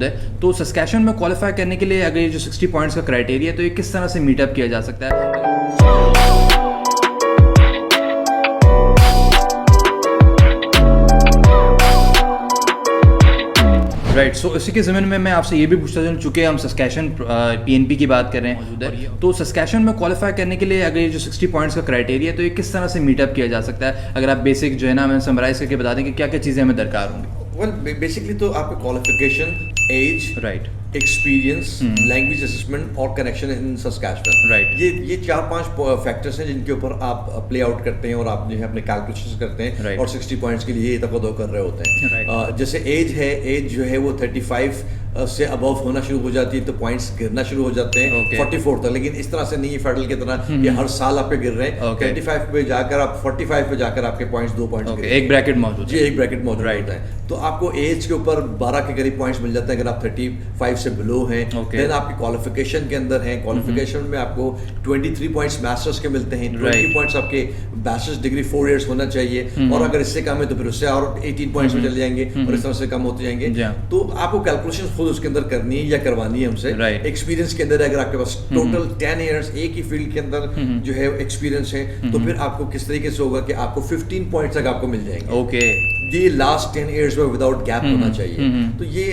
मौजूद है। तो सस्कैचुअन में क्वालिफाई करने के लिए अगर ये जो 60 पॉइंट्स का क्राइटेरिया है तो ये किस तरह से मीटअप किया जा सकता है? राइट, सो इसी के ज़मीन में मैं आपसे ये भी पूछता चलूँ, चूँकि हम सस्कैचुअन पीएनपी की बात कर रहे हैं, तो सस्कैचुअन में क्वालिफाई करने के लिए अगर ये जो 60 पॉइंट्स का क्राइटेरिया है तो ये किस तरह से मीटअप किया जा सकता है? अगर आप बेसिक जो है ना हमें समराइज़ करके बता दें कि क्या क्या चीज़ें हमें दरकार होंगी। वेल बेसिकली तो आपका qualification, age, right, experience, language assessment और कनेक्शन इन सस्कैचुअन। राइट, ये 4-5 फैक्टर्स हैं जिनके ऊपर आप प्ले आउट करते हैं और आप जो है अपने कैलकुलेशंस करते हैं Right. और 60 पॉइंट्स के लिए तकदो कर रहे होते हैं। Right. जैसे एज है, एज जो है वो 35 से अबव होना शुरू हो जाती है तो पॉइंट्स गिरना शुरू हो जाते हैं। Okay. 44 तक, लेकिन इस तरह से नहीं है फेडरल की तरह कि हर साल आपके गिर रहे हैं। Okay. 35 पे जाकर आप 45 पे जाकर आपके पॉइंट्स 2 पॉइंट्स ओके, एक ब्रैकेट मौजूद जी, है। एक ब्रैकेट मौजूद Right. होता है। तो आपको एज के ऊपर 12 के करीब पॉइंट्स मिल जाते हैं अगर आप 35 से बिलो हैं। Okay. देन आपकी क्वालिफिकेशन के अंदर है, क्वालिफिकेशन में आपको 23 पॉइंट्स मास्टर्स के मिलते हैं। 20 Right. पॉइंट्स आपके बैचलर्स डिग्री 4 इयर्स होना चाहिए और अगर इससे कम है तो फिर उससे और 18 पॉइंट्स में चले जाएंगे और इस तरह से कम होते जाएंगे। Yeah. तो आपको कैलकुलेशन खुद उसके अंदर करनी है या करवानी है हमसे। Right. एक्सपीरियंस के अंदर अगर आपके पास टोटल 10 इयर्स एक ही फील्ड के अंदर जो है एक्सपीरियंस है तो फिर आपको किस तरीके से होगा कि आपको 15 पॉइंट्स तक आपको मिल जाएंगे। ओके, ये लास्ट 10 इयर्स में विदाउट गैप होना चाहिए। तो ये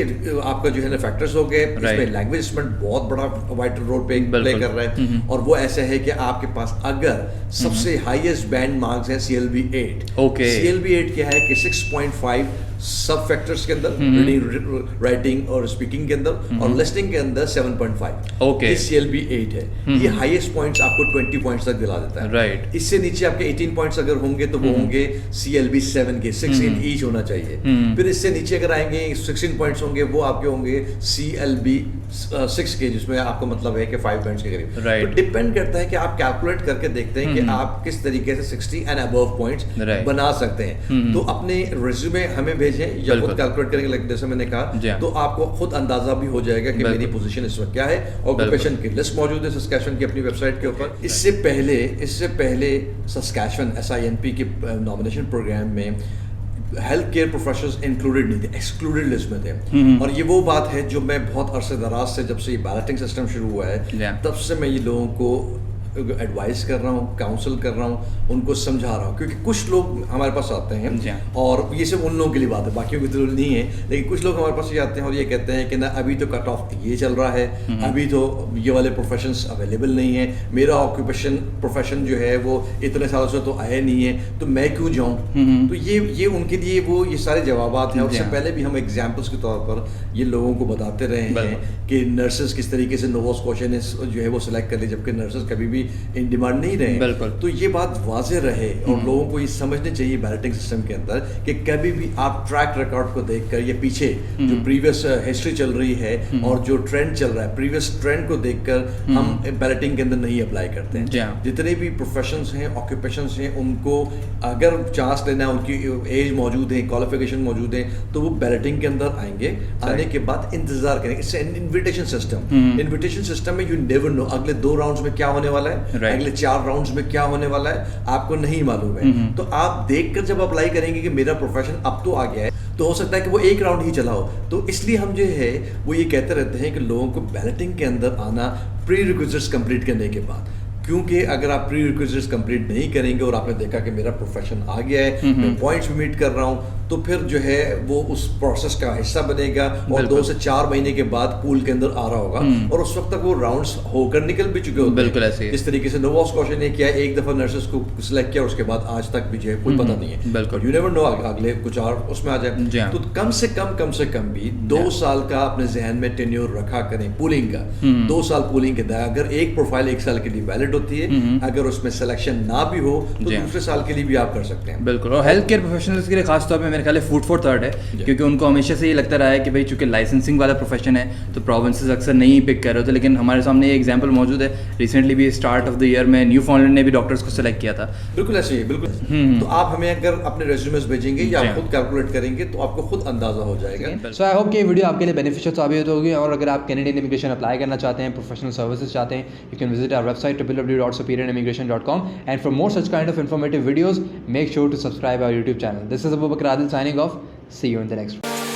आपका जो है ना फैक्टर्स हो गए। इसमें लैंग्वेज असेसमेंट बहुत बड़ा वाइटल रोल प्ले कर रहा है और वो ऐसा है कि आपके पास अगर सबसे हाईएस्ट बैंड मार्क्स है CLB 8। Okay. CLB 8 क्या है कि 6.5 सब फैक्टर्स के अंदर, रीडिंग, राइटिंग और स्पीकिंग के अंदर और लिसनिंग के अंदर 7.5। Okay. ये CLB 8 है। ये हाईएस्ट पॉइंट्स आपको 20 पॉइंट्स तक दिला देता है। Right. इससे नीचे आपके 18 पॉइंट्स अगर होंगे तो वो होंगे CLB 7 के, 6 इन ईच होना चाहिए। फिर इससे नीचे अगर आएंगे 16 पॉइंट्स होंगे वो आपके होंगे CLB 6 के, जिसमें आपको मतलब है कि 5 पॉइंट्स के करीब। Right. तो डिपेंड करता है कि आप कैलकुलेट करके देखते हैं कि आप किस तरीके से 60 एंड अबव पॉइंट्स Right. बना सकते हैं। तो अपने रिज्यूमे हमें भेजें या खुद कैलकुलेट करेंगे, जैसे मैंने कहा, तो आपको खुद अंदाजा भी हो जाएगा कि मेरी पोजीशन इस वक्त क्या है। ऑक्यूपेशन की लिस्ट मौजूद है सस्कैचुअन की अपनी वेबसाइट के ऊपर। इससे पहले सस्कैचुअन SINP के नॉमिनेशन प्रोग्राम में हेल्थ केयर प्रोफेशनल्स इंक्लूडेड नहीं थे, एक्सक्लूडेड लिस्ट में थे। और ये वो बात है जो मैं बहुत अरसे दराज से, जब से ये बैलेटिंग सिस्टम शुरू हुआ है तब से मैं ये लोगों को एडवाइस कर रहा हूँ, काउंसिल कर रहा हूँ, उनको समझा रहा हूँ, क्योंकि कुछ लोग हमारे पास आते हैं और ये सिर्फ उन लोगों के लिए बात है, बाकियों की तो नहीं है, लेकिन कुछ लोग हमारे पास ये आते हैं और ये कहते हैं कि ना अभी तो कट ऑफ ये चल रहा है, अभी तो ये वाले प्रोफेशंस अवेलेबल नहीं है, मेरा प्रोफेशन जो है वो इतने सालों से तो आया नहीं है, तो मैं क्यों जाऊँ। तो ये उनके लिए वो ये सारे जवाबात हैं। उससे पहले भी हम एग्जाम्पल्स के तौर पर ये लोगों को बताते रहे हैं कि नर्सेज किस तरीके से नोवा स्कॉटिया ने जो है वो सिलेक्ट कर ली, जबकि नर्सेज कभी भी इन डिमांड नहीं रहे। तो ये बात वाज़ेह रहे और लोगों को ये समझने चाहिए बैलेटिंग सिस्टम के अंदर कि कभी भी आप ट्रैक रिकॉर्ड को देखकर या पीछे जो प्रीवियस हिस्ट्री चल रही है और जो ट्रेंड चल रहा है, प्रीवियस ट्रेंड को देखकर हम बैलेटिंग के अंदर नहीं अप्लाई करते हैं। जितने भी प्रोफेशंस हैं, ऑक्यूपेशंस हैं, उनको अगर चांस लेना है, उनकी एज मौजूद है, क्वालिफिकेशन मौजूद है, तो वो बैलेटिंग के अंदर आएंगे। आने के बाद इंतजार करेंगे। इससे इन्विटेशन सिस्टम में यू नेवर नो अगले 2 राउंड्स में क्या होने वाला है, अगले 4 राउंड्स में क्या होने वाला है, आपको नहीं मालूम है। तो आप देखकर जब अप्लाई करेंगे कि मेरा प्रोफेशन अब तो आ गया है, तो हो सकता है कि वो 1 राउंड ही चला हो। तो इसलिए हम जो है वो ये कहते रहते हैं कि लोगों को बैलेटिंग के अंदर आना प्री रिक्विजिट्स कंप्लीट करने के बाद, क्योंकि अगर आप प्री रिक्विजिट्स कंप्लीट नहीं करेंगे और आपने देखा कि मेरा प्रोफेशन आ गया है, मैं पॉइंट्स भी मीट कर रहा हूँ, तो फिर जो है वो उस प्रोसेस का हिस्सा बनेगा और 2 से 4 महीने के बाद पूल के अंदर आ रहा होगा और उस वक्त तक वो राउंड्स होकर निकल भी चुके होते हैं। जिस तरीके से नोवा स्कॉटिया ने किया, एक दफा नर्सेस को सिलेक्ट किया, उसके बाद आज तक भी जो है कोई पता नहीं है। यू नेवर नो अगले कुछ और उसमें आ जाए। तो कम से कम भी 2 साल का अपने जहन में टेन्योर रखा करें पूलिंग का। 2 साल पूलिंग के बाद अगर एक प्रोफाइल 1 साल के लिए वैलिड होती है, अगर उसमें सिलेक्शन ना भी हो तो दूसरे साल के लिए भी आप कर सकते हैं। बिल्कुल। और हेल्थ केयर प्रोफेशनल्स के लिए खास तौर पे मेरे ख्याल फूड फॉर थॉट है, क्योंकि उनको हमेशा से ये लगता रहा है कि भाई चूंकि लाइसेंसिंग वाला प्रोफेशन है तो प्रोविंसेस अक्सर नहीं पिक कर रहे होते, लेकिन हमारे सामने ये एग्जांपल मौजूद है। रिसेंटली भी स्टार्ट ऑफ द ईयर में न्यू फाउंडलैंड ने भी डॉक्टर्स को सिलेक्ट किया था। बिल्कुल ऐसे ही, बिल्कुल। तो आप हमें अगर अपने रेज्यूमेस भेजेंगे या आप खुद कैलकुलेट करेंगे तो आपको खुद अंदाजा हो जाएगा। सो आई होप कि ये वीडियो आपके लिए बेनिफिशियल साबित होगी। और अगर आप कैनेडियन इमिग्रेशन अप्लाई करना चाहते हैं, प्रोफेशनल सर्विसेज चाहते हैं, you can visit our website www.superiorimmigration.com and for more such kind of informative videos, make sure to subscribe our YouTube channel. This is Abubakar Adil signing off. See you in the next one.